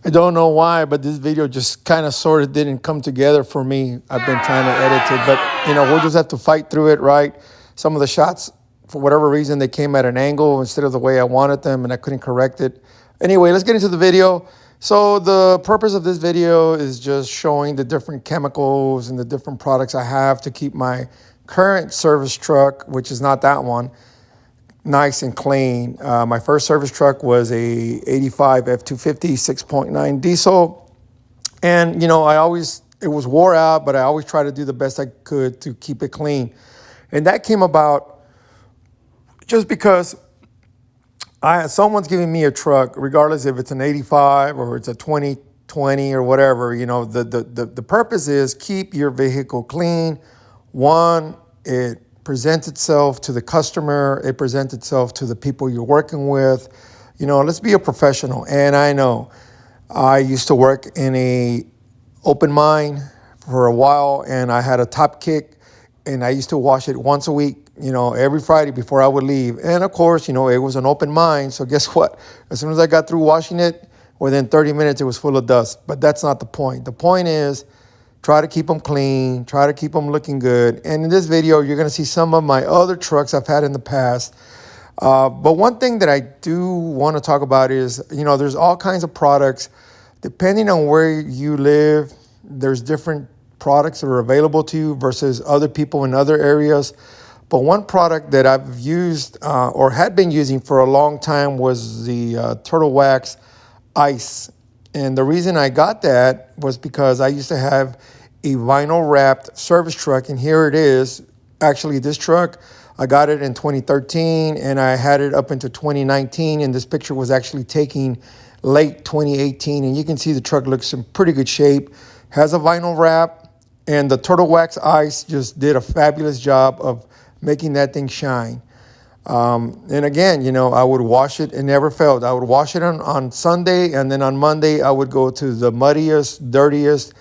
I don't know why, but this video just kind of sort of didn't come together for me. I've been trying to edit it, but we'll just have to fight through it, right? Some of the shots, for whatever reason, they came at an angle instead of the way I wanted them, and I couldn't correct it. Anyway, let's get into the video. So the purpose of this video is just showing the different chemicals and the different products I have to keep my current service truck, which is not that one, nice and clean. My first service truck was a 85 F-250 6.9 diesel. And, it was wore out, but I always try to do the best I could to keep it clean. And that came about just because someone's giving me a truck, regardless if it's an 85 or it's a 2020 or whatever. The purpose is keep your vehicle clean. One, it presents itself to the customer. It presents itself to the people you're working with. Let's be a professional. And I know I used to work in a open mine for a while, and I had a top kick, and I used to wash it once a week, every Friday before I would leave. And of course, it was an open mine. So guess what? As soon as I got through washing it, within 30 minutes, it was full of dust. But that's not the point. The point is, try to keep them clean, try to keep them looking good. And in this video, you're gonna see some of my other trucks I've had in the past. But one thing that I do wanna talk about is, there's all kinds of products. Depending on where you live, there's different products that are available to you versus other people in other areas. But one product that I've used or had been using for a long time was the Turtle Wax Ice. And the reason I got that was because I used to have a vinyl wrapped service truck, and here it is. Actually, this truck, I got it in 2013 and I had it up into 2019, and this picture was actually taken late 2018, and you can see the truck looks in pretty good shape, has a vinyl wrap, and the Turtle Wax Ice just did a fabulous job of making that thing shine. And again, I would wash it. It never failed. I would wash it on Sunday, and then on Monday, I would go to the muddiest, dirtiest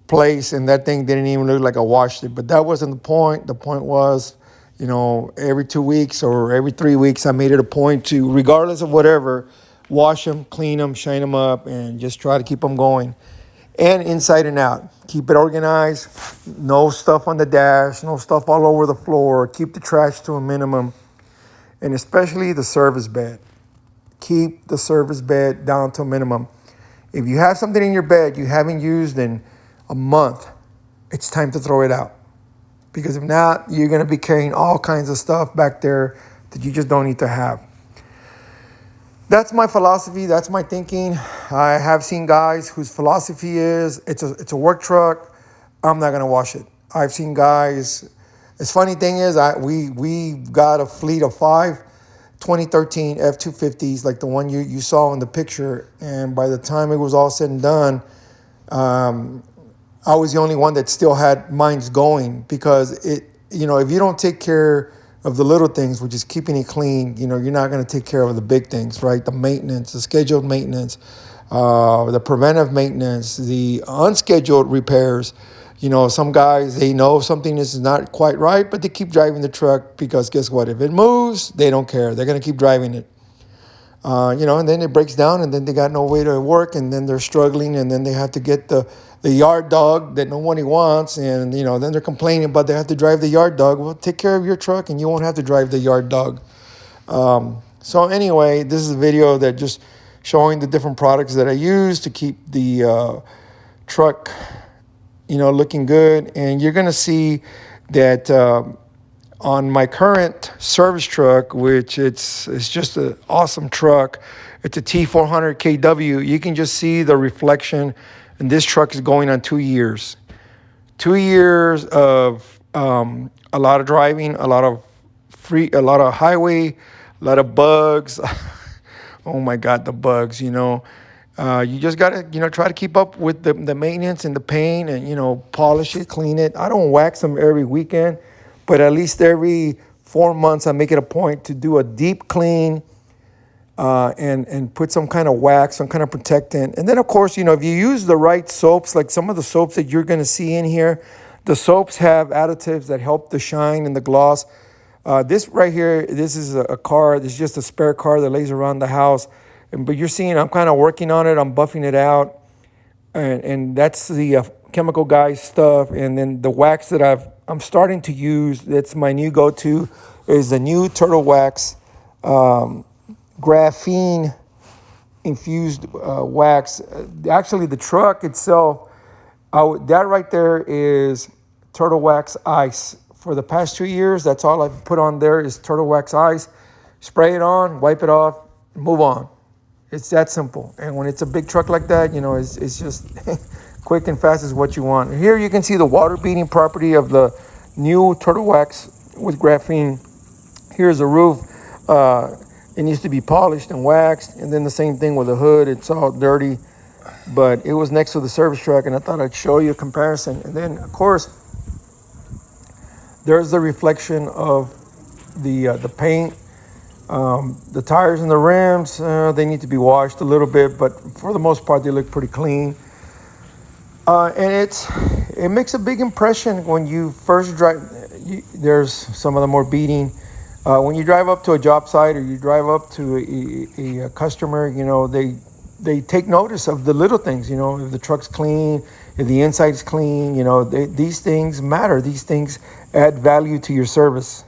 place, and that thing didn't even look like I washed it. But that wasn't the point. The point was, every 2 weeks or every 3 weeks, I made it a point to, regardless of whatever, wash them, clean them, shine them up, and just try to keep them going. And inside and out. Keep it organized. No stuff on the dash, no stuff all over the floor. Keep the trash to a minimum. And especially the service bed. Keep the service bed down to a minimum. If you have something in your bed you haven't used in a month, it's time to throw it out. Because if not, you're going to be carrying all kinds of stuff back there that you just don't need to have. That's my philosophy. That's my thinking. I have seen guys whose philosophy is, it's a work truck, I'm not going to wash it. I've seen guys. The funny thing is, we got a fleet of 5 2013 F-250s, like the one you saw in the picture. And by the time it was all said and done, I was the only one that still had mines going, because if you don't take care of the little things, which is keeping it clean, you're not going to take care of the big things, right? The maintenance, the scheduled maintenance, the preventive maintenance, the unscheduled repairs. Some guys, they know something is not quite right, but they keep driving the truck because guess what? If it moves, they don't care. They're going to keep driving it. And then it breaks down, and then they got no way to work, and then they're struggling, and then they have to get the yard dog that nobody wants, and, then they're complaining, but they have to drive the yard dog. Well, take care of your truck, and you won't have to drive the yard dog. So anyway, this is a video that just showing the different products that I use to keep the truck looking good. And you're going to see that on my current service truck, which it's just an awesome truck. It's a T400 KW. You can just see the reflection. And this truck is going on 2 years. 2 years of a lot of driving, a lot of highway, a lot of bugs. Oh my God, the bugs, You just got to, try to keep up with the maintenance and the paint and, polish it, clean it. I don't wax them every weekend, but at least every 4 months, I make it a point to do a deep clean and put some kind of wax, some kind of protectant. And then, of course, if you use the right soaps, like some of the soaps that you're going to see in here, the soaps have additives that help the shine and the gloss. This right here, this is a car. This is just a spare car that lays around the house. But you're seeing I'm kind of working on it. I'm buffing it out, and that's the Chemical Guys stuff. And then the wax that I'm starting to use. That's my new go-to. Is the new Turtle Wax, graphene infused wax. Actually, the truck itself, that right there is Turtle Wax Ice. For the past 2 years, that's all I've put on there is Turtle Wax Ice. Spray it on, wipe it off, move on. It's that simple. And when it's a big truck like that, it's just quick and fast is what you want. Here you can see the water beating property of the new Turtle Wax with graphene. Here's the roof. It needs to be polished and waxed. And then the same thing with the hood. It's all dirty. But it was next to the service truck, and I thought I'd show you a comparison. And then, of course, there's the reflection of the paint. The tires and the rims, they need to be washed a little bit, but for the most part, they look pretty clean. And it makes a big impression when you first drive. There's some of them more beating. When you drive up to a job site or you drive up to a customer, they take notice of the little things. If the truck's clean, if the inside is clean, these things matter. These things add value to your service.